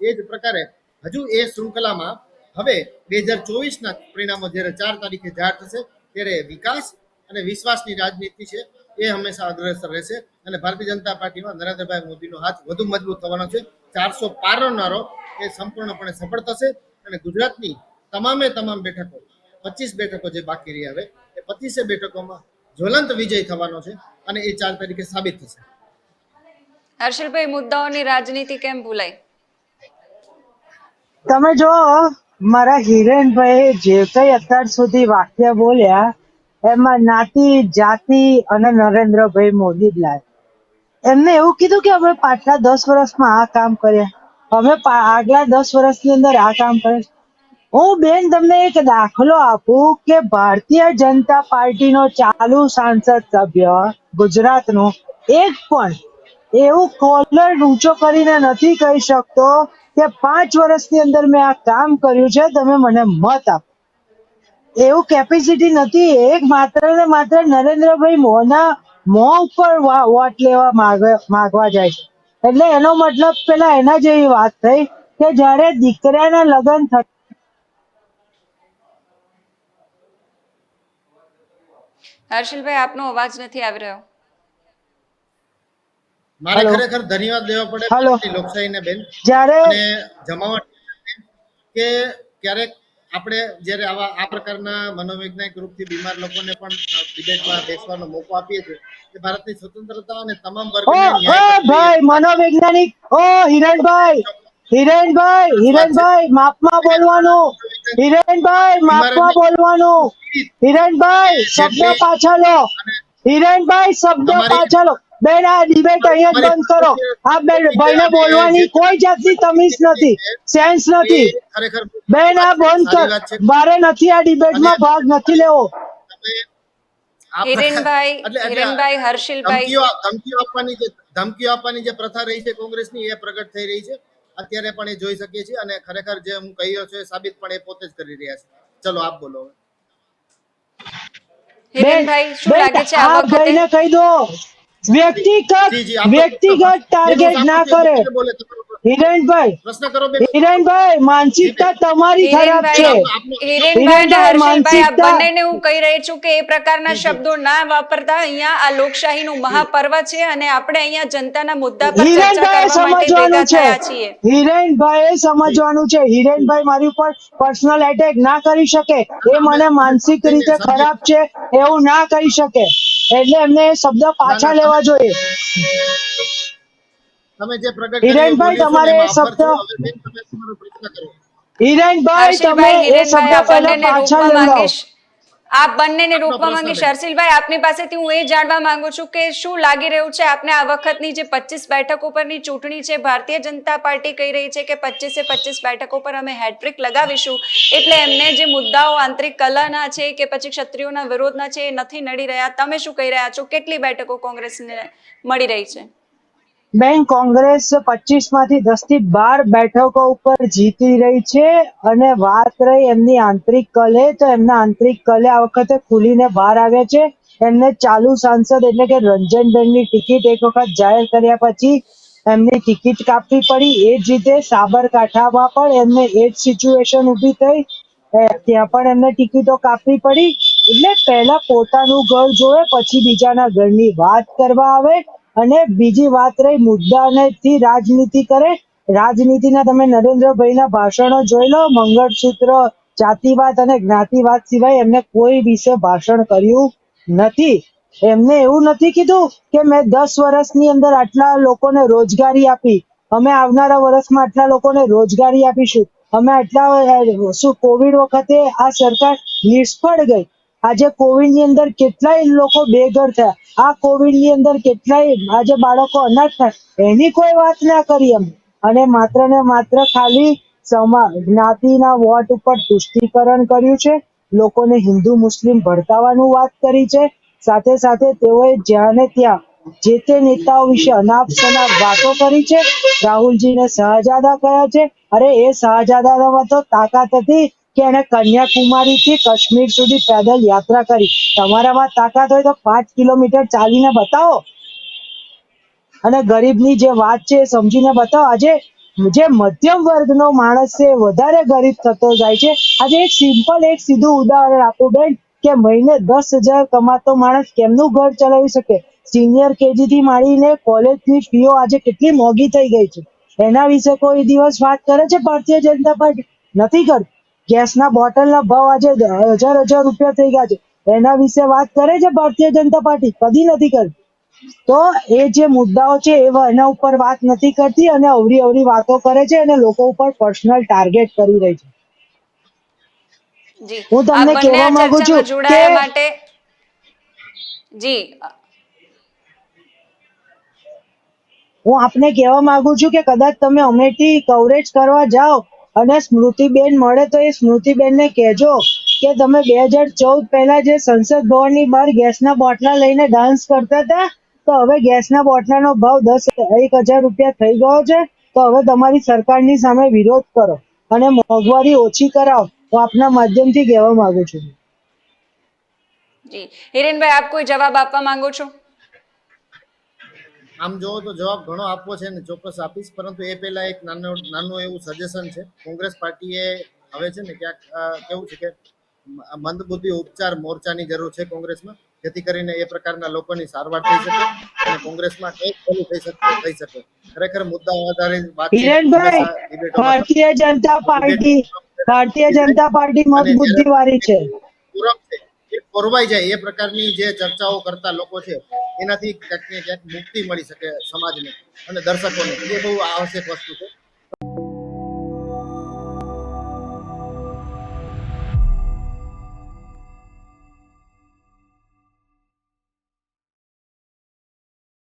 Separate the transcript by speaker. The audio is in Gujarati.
Speaker 1: એ જ પ્રકારે હજુ એ શૃંખલામાં હવે 2024ના પરિણામો જ્યારે 4 તારીખે જાહેર થશે ત્યારે વિકાસ અને વિશ્વાસની રાજનીતિ છે એ હંમેશા અગ્રેસર રહેશે અને ભારતીય જનતા પાર્ટીમાં નરેન્દ્રભાઈ મોદીનો હાથ વધુ મજબૂત થવાનો છે. 400 પારનારો એ સંપૂર્ણપણે સફળ થશે અને ગુજરાતની તમામ બેઠકો 25 બેઠકો જે બાકી રહી હવે એ 25 બેઠકોમાં જ્વલંત વિજય થવાનો છે અને એ 4 તારીખે સાબિત થશે.
Speaker 2: હર્ષિલભાઈ, મુદ્દાઓની રાજનીતિ કેમ ભૂલાઈ?
Speaker 3: તમે જો મારા હિરેનભાઈ જે કઈ અત્યાર સુધી વાક્ય બોલ્યા એમાં નાતી જાતિ અને નરેન્દ્રભાઈ મોદી જ લાય. એમને એવું કીધું કે અમે પાછલા 10 વર્ષમાં આ કામ કર્યા, અમે આગલા 10 વર્ષની અંદર આ કામ કર્યા. હું બેન તમને એક દાખલો આપું કે ભારતીય જનતા પાર્ટીનો ચાલુ સાંસદ સભ્ય ગુજરાતનો એક પણ એવું કોલર ઊંચો કરીને નથી કહી શકતો કે 5 વર્ષની અંદર મેં આ કામ કર્યું છે, તમે મને મત આપો. એવું કેપેસિટી નથી. એક માત્ર ને માત્ર નરેન્દ્રભાઈ મોના મોં ઉપર વોટ લેવા માંગવા જાય છે. એટલે એનો મતલબ પેલા એના જેવી વાત થઈ કે જયારે દીકરાના લગ્ન
Speaker 2: હર્ષિલભાઈ, આપનો અવાજ નથી આવી રહ્યો.
Speaker 1: મારે ખરેખર ધન્યવાદ દેવા પડે લોકશાહીને બેન
Speaker 3: જ્યારે
Speaker 1: અને જમાવટ કે ક્યારેક આપણે જ્યારે આ પ્રકારના મનોવૈજ્ઞાનિક રૂપથી બીમાર લોકોને પણ ડિબેટમાં બેસવાનો મોકો આપીએ છીએ કે ભારતની સ્વતંત્રતા અને તમામ વર્ગને ન્યાય
Speaker 3: ભાઈ મનોવૈજ્ઞાનિક હિરેનભાઈ માપમાં બોલવાનું. હિરેનભાઈ શબ્દ પાછા લો. બેન આ ડિબેટ અહીંયા જ બંધ કરો. આ ભાઈને બોલવાની કોઈ જાતની તમીઝ નથી, સેન્સ નથી. બેન આ બંધ કર. મારે નથી આ ડિબેટમાં ભાગ નથી લેવો.
Speaker 2: હિરેનભાઈ, હર્ષિલભાઈ,
Speaker 1: ધમકીઓ આપવાની જે પ્રથા રહી છે કોંગ્રેસની એ પ્રગટ થઈ રહી છે અત્યારે પણ એ જોઈ શકીએ છીએ અને ખરેખર જે હું કહ્યો છું એ સાબિત પણ એ પોતે જ કરી રહ્યા છે. ચલો આપ બોલો.
Speaker 2: હિરેનભાઈ, શું લાગે છે આ વખતે
Speaker 3: કહી દો વ્યક્તિગત ટાર્ગેટ ના કરે. હિરેનભાઈ માનસિકતા તમારી ખરાબ છે.
Speaker 2: હિરેનભાઈ અને હર્ષિલભાઈ, આ બંનેને હું કહી રહી છું કે એ પ્રકારના શબ્દો ના વાપરતા. અહીંયા આ લોકશાહીનું મહાપર્વ છે અને આપણે અહીંયા જનતાના મુદ્દા પર ચર્ચા કરવા માટે ભેગા થયા છીએ.
Speaker 3: હિરેનભાઈ સમજવાનું છે. હિરેનભાઈ મારી ઉપર પર્સનલ એટેક ના કરી શકે. એ મને માનસિક રીતે ખરાબ છે એવું ના કહી શકે. એટલે એમને શબ્દ પાછા લેવા જોઈએ.
Speaker 1: તમે જે પ્રગટ
Speaker 3: હિરેનભાઈ તમારે એ શબ્દ
Speaker 2: આપ બંનેને રોકવા માંગીશ. હર્ષિલભાઈ, આપની પાસેથી હું એ જાણવા માંગુ છું કે શું લાગી રહ્યું છે આપને આ વખતની જે 25 બેઠકો પરની ચૂંટણી છે, ભારતીય જનતા પાર્ટી કહી રહી છે કે 25 બેઠકો પર અમે હેટ્રિક લગાવીશું, એટલે એમને જે મુદ્દાઓ આંતરિક કલહના છે કે પછી ક્ષત્રિયોના વિરોધના છે એ નથી નડી રહ્યા. તમે શું કહી રહ્યા છો? કેટલી બેઠકો કોંગ્રેસને મળી રહી છે?
Speaker 3: બેન, કોંગ્રેસ 25 માંથી 10 થી 12 બેઠકો ઉપર જીતી રહી છે. અને વાત રહી એમની આંતરિક કલહ, તો એમના આંતરિક કલહ આ વખતે ખુલીને બહાર આવ્યા છે. એમને ચાલુ સાંસદ એટલે કે રંજનબેનની ટિકિટ એક વખત જાહેર કર્યા પછી એમની ટિકિટ કાપવી પડી. એ જ રીતે સાબરકાંઠામાં પણ એમને એ જ સિચ્યુએશન ઊભી થઈ, ત્યાં પણ એમને ટિકિટો કાપવી પડી. એટલે પહેલા પોતાનું ઘર જોવે પછી બીજાના ઘરની વાત કરવા આવે. અને બીજી વાત રહી મુદ્દાથી રાજનીતિ કરે. રાજનીતિના તમે નરેન્દ્રભાઈના ભાષણો જોઈ લો. મંગળસૂત્ર, જાતિવાદ અને જ્ઞાતિવાદ સિવાય એમને કોઈ વિશે ભાષણ કર્યું નથી. એમને એવું નથી કીધું કે મેં 10 વર્ષની અંદર આટલા લોકોને રોજગારી આપી, અમે આવનારા વર્ષમાં આટલા લોકોને રોજગારી આપીશું, અમે આટલા શું કોવિડ વખતે આ સરકાર નિષ્ફળ ગઈ. આજે કોવિડ ની અંદર કેટલાય લોકો બેઘર થયા. આ કોવિડ ની અંદર કેટલાય આજે બાળકો અનાથ થાય, એની કોઈ વાત ના કરી એમ. અને માત્ર ને માત્ર ખાલી જ્ઞાતિના વોટ ઉપર તુષ્ટિકરણ કર્યું છે. લોકોને હિન્દુ મુસ્લિમ ભડકાવવાનું વાત કરી છે. સાથે સાથે તેઓએ જ્યાં ને ત્યાં જે તે નેતાઓ વિશે અનાપ શનાપ વાતો કરી છે. રાહુલજીને શહજાદા કહ્યા છે. અરે એ શહજાદામાં તો તાકાત હતી કે એને કન્યાકુમારી થી કાશ્મીર સુધી પેદલ યાત્રા કરી. તમારામાં તાકાત હોય તો 5 કિલોમીટર ચાલીને બતાવો અને ગરીબની જે વાત છે એ સમજીને બતાવો. આજે જે મધ્યમ વર્ગનો માણસ છે એ વધારે ગરીબ થતો જાય છે. આજે એક સિમ્પલ એક સીધું ઉદાહરણ આપું બેન કે મહિને 10,000 કમાતો માણસ કેમનું ઘર ચલાવી શકે? સિનિયર કેજી થી માંડીને કોલેજની ફીઓ આજે કેટલી મોંઘી થઈ ગઈ છે. એના વિશે કોઈ દિવસ વાત કરે છે ભારતીય જનતા પાર્ટી? નથી કરતી. ગેસના બોટલના ભાવ આજે હજાર રૂપિયા થઈ ગયા છે. એના વિશે વાત કરે છે ભારતીય જનતા પાર્ટી? કદી નથી કરતી. તો એ જે મુદ્દાઓ છે એના ઉપર વાત નથી કરતી અને અવરી અવરી વાતો કરે છે અને લોકો ઉપર પર્સનલ ટાર્ગેટ કરી રહી છે.
Speaker 2: જી,
Speaker 3: હું
Speaker 2: આ
Speaker 3: તમને
Speaker 2: બંને
Speaker 3: કહેવા
Speaker 2: આ
Speaker 3: માંગુ છું
Speaker 2: ચર્ચામાં
Speaker 3: કે
Speaker 2: જોડાયા માટે જી
Speaker 3: હું આપને કહેવા માંગુ છું કે કદાચ તમે અમેઠી કવરેજ કરવા જાઓ અને સ્મૃતિબેન મળે તો એ સ્મૃતિબેનને કહેજો કે તમે 2014 પહેલા જે સંસદ ભવનની બહાર ગેસના બોટલા લઈને ડાન્સ કરતા હતા તો હવે ગેસના બોટલાનો ભાવ 1,000 રૂપિયા થઈ ગયો છે. તો હવે તમારી સરકારની સામે વિરોધ કરો અને મોંઘવારી ઓછી કરાવો. હું આપના માધ્યમથી કહેવા માંગુ છું.
Speaker 2: જી, હિરેનભાઈ આપ કોઈ જવાબ આપવા માંગો છો?
Speaker 1: આમ જોવો તો જવાબ ઘણો આપવો છે ને ચોક્કસ આપીશ, પરંતુ એ પહેલા એક નાનું એવું સજેશન છે. કોંગ્રેસ પાર્ટીએ હવે છે ને ક્યાંક કેવું છે કે મંદબુદ્ધિ ઉપચાર મોરચાની જરૂર છે કોંગ્રેસમાં, જેથી કરીને એ પ્રકારના લોકોની સારવાર થઈ શકે અને કોંગ્રેસમાં કંઈક ભલું થઈ શકે. ખરેખર મુદ્દાઓ આધારિત વાતચીત
Speaker 3: હિરેનભાઈ,
Speaker 1: હંમેશા ડિબેટોમાં
Speaker 3: ભારતીય જનતા પાર્ટી ભારતીય જનતા પાર્ટી મત
Speaker 1: અને જ્યારે
Speaker 3: બુદ્ધિ વાળી છે.
Speaker 1: પૂરક છે એ ખોરવાઈ જાય એ પ્રકારની જે ચર્ચાઓ કરતા લોકો છે એનાથી ક્યાંક ને ક્યાંક મુક્તિ મળી શકે સમાજને અને દર્શકોને. એ બહુ આવશ્યક વસ્તુ છે.